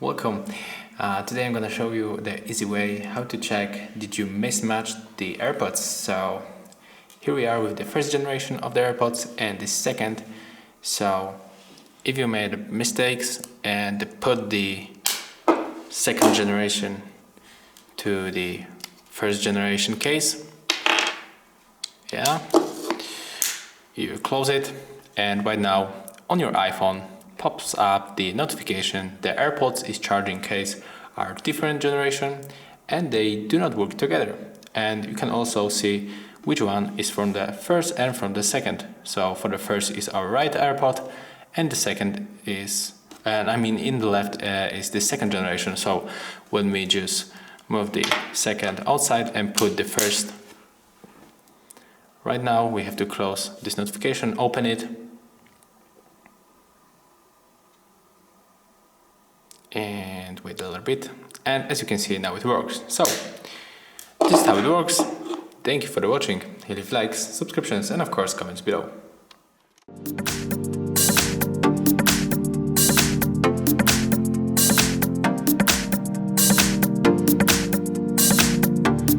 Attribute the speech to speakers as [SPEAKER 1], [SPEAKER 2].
[SPEAKER 1] Welcome. Today I'm going to show you the easy way how to check did you mismatch the AirPods. So here we are with the first generation of the AirPods and the second. So if you made mistakes and put the second generation to the first generation case, you close it, and right now on your iPhone pops up the notification the AirPods is charging case are different generation and they do not work together. And you can also see which one is from the first and from the second. So for the first is our right AirPod and the second is, in the left is the second generation. So when we just move the second outside and put the first, right now we have to close this notification, open it, and wait a little bit, and as you can see now it works. So this is how it works. Thank you for the watching. Leave likes, subscriptions, and of course comments below.